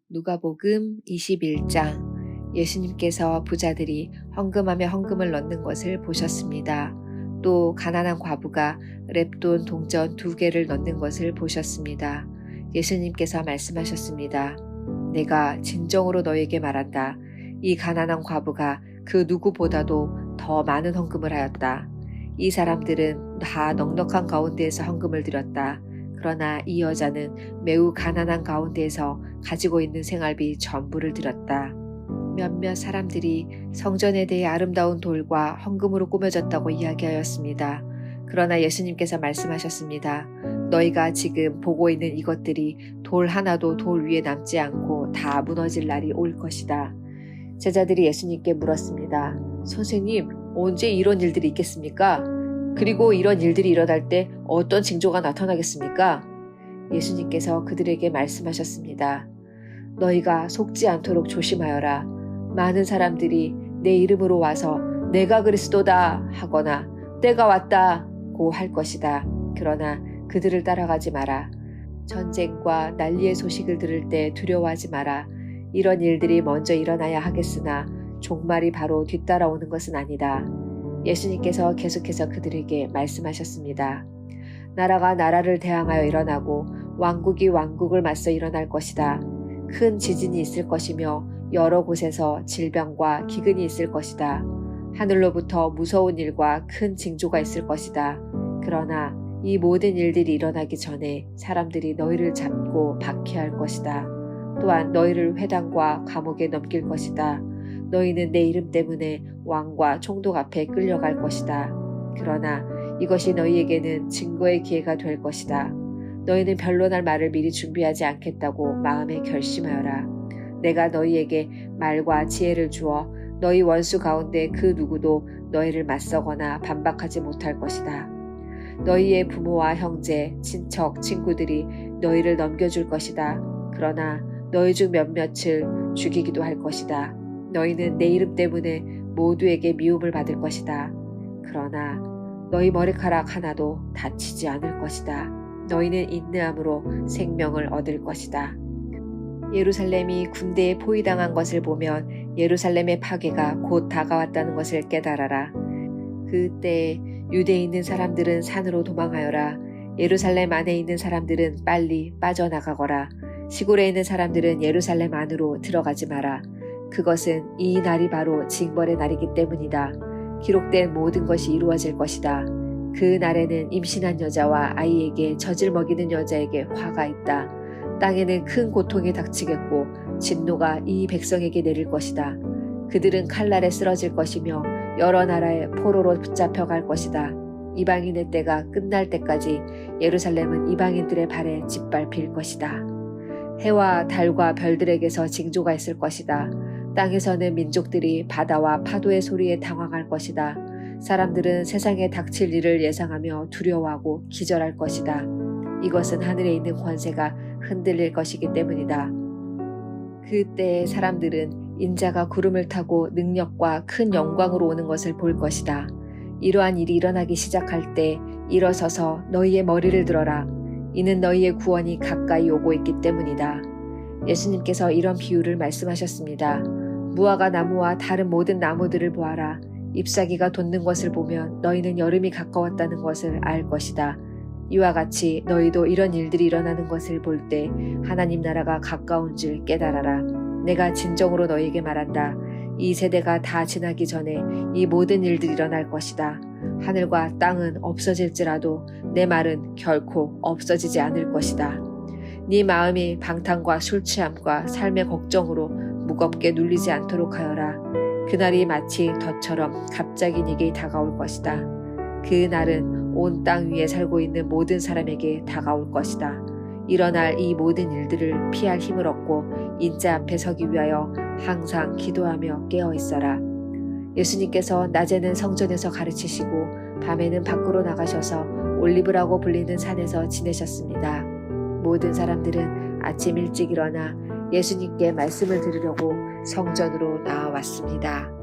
누가복음 21장. 예수님께서 부자들이 헌금하며 헌금을 넣는 것을 보셨습니다. 또 가난한 과부가 렙돈 동전 2개를 넣는 것을 보셨습니다. 예수님께서 말씀하셨습니다. 내가 진정으로 너에게 말한다. 이 가난한 과부가 그 누구보다도 더 많은 헌금을 하였다. 이 사람들은 다 넉넉한 가운데에서 헌금을 드렸다. 그러나 이 여자는 매우 가난한 가운데에서 가지고 있는 생활비 전부를 드렸다. 몇몇 사람들이 성전에 대해 아름다운 돌과 헌금으로 꾸며졌다고 이야기하였습니다. 그러나 예수님께서 말씀하셨습니다. 너희가 지금 보고 있는 이것들이 돌 하나도 돌 위에 남지 않고 다 무너질 날이 올 것이다. 제자들이 예수님께 물었습니다. 선생님, 언제 이런 일들이 있겠습니까? 그리고 이런 일들이 일어날 때 어떤 징조가 나타나겠습니까? 예수님께서 그들에게 말씀하셨습니다. 너희가 속지 않도록 조심하여라. 많은 사람들이 내 이름으로 와서 내가 그리스도다 하거나 때가 왔다고 할 것이다. 그러나 그들을 따라가지 마라. 전쟁과 난리의 소식을 들을 때 두려워하지 마라. 이런 일들이 먼저 일어나야 하겠으나 종말이 바로 뒤따라오는 것은 아니다. 예수님께서 계속해서 그들에게 말씀하셨습니다. 나라가 나라를 대항하여 일어나고 왕국이 왕국을 맞서 일어날 것이다. 큰 지진이 있을 것이며 여러 곳에서 질병과 기근이 있을 것이다. 하늘로부터 무서운 일과 큰 징조가 있을 것이다. 그러나 이 모든 일들이 일어나기 전에 사람들이 너희를 잡고 박해할 것이다. 또한 너희를 회당과 감옥에 넘길 것이다. 너희는 내 이름 때문에 왕과 총독 앞에 끌려갈 것이다. 그러나 이것이 너희에게는 증거의 기회가 될 것이다. 너희는 변론할 말을 미리 준비하지 않겠다고 마음에 결심하여라. 내가 너희에게 말과 지혜를 주어 너희 원수 가운데 그 누구도 너희를 맞서거나 반박하지 못할 것이다. 너희의 부모와 형제, 친척, 친구들이 너희를 넘겨줄 것이다. 그러나 너희 중 몇몇을 죽이기도 할 것이다. 너희는 내 이름 때문에 모두에게 미움을 받을 것이다. 그러나 너희 머리카락 하나도 다치지 않을 것이다. 너희는 인내함으로 생명을 얻을 것이다. 예루살렘이 군대에 포위당한 것을 보면 예루살렘의 파괴가 곧 다가왔다는 것을 깨달아라. 그때에 유대에 있는 사람들은 산으로 도망하여라. 예루살렘 안에 있는 사람들은 빨리 빠져나가거라. 시골에 있는 사람들은 예루살렘 안으로 들어가지 마라. 그것은 이 날이 바로 징벌의 날이기 때문이다. 기록된 모든 것이 이루어질 것이다. 그 날에는 임신한 여자와 아이에게 젖을 먹이는 여자에게 화가 있다. 땅에는 큰 고통이 닥치겠고 진노가 이 백성에게 내릴 것이다. 그들은 칼날에 쓰러질 것이며 여러 나라의 포로로 붙잡혀 갈 것이다. 이방인의 때가 끝날 때까지 예루살렘은 이방인들의 발에 짓밟힐 것이다. 해와 달과 별들에게서 징조가 있을 것이다. 땅에서는 민족들이 바다와 파도의 소리에 당황할 것이다. 사람들은 세상에 닥칠 일을 예상하며 두려워하고 기절할 것이다. 이것은 하늘에 있는 권세가 흔들릴 것이기 때문이다. 그때의 사람들은 인자가 구름을 타고 능력과 큰 영광으로 오는 것을 볼 것이다. 이러한 일이 일어나기 시작할 때 일어서서 너희의 머리를 들어라. 이는 너희의 구원이 가까이 오고 있기 때문이다. 예수님께서 이런 비유를 말씀하셨습니다. 무화과 나무와 다른 모든 나무들을 보아라. 잎사귀가 돋는 것을 보면 너희는 여름이 가까웠다는 것을 알 것이다. 이와 같이 너희도 이런 일들이 일어나는 것을 볼 때 하나님 나라가 가까운 줄 깨달아라. 내가 진정으로 너희에게 말한다. 이 세대가 다 지나기 전에 이 모든 일들이 일어날 것이다. 하늘과 땅은 없어질지라도 내 말은 결코 없어지지 않을 것이다. 네 마음이 방탕과 술 취함과 삶의 걱정으로 무겁게 눌리지 않도록 하여라. 그날이 마치 덫처럼 갑자기 네게 다가올 것이다. 그 날은 온 땅 위에 살고 있는 모든 사람에게 다가올 것이다. 일어날 이 모든 일들을 피할 힘을 얻고 인자 앞에 서기 위하여 항상 기도하며 깨어 있어라. 예수님께서 낮에는 성전에서 가르치시고 밤에는 밖으로 나가셔서 올리브라고 불리는 산에서 지내셨습니다. 모든 사람들은 아침 일찍 일어나 예수님께 말씀을 들으려고 성전으로 나아왔습니다.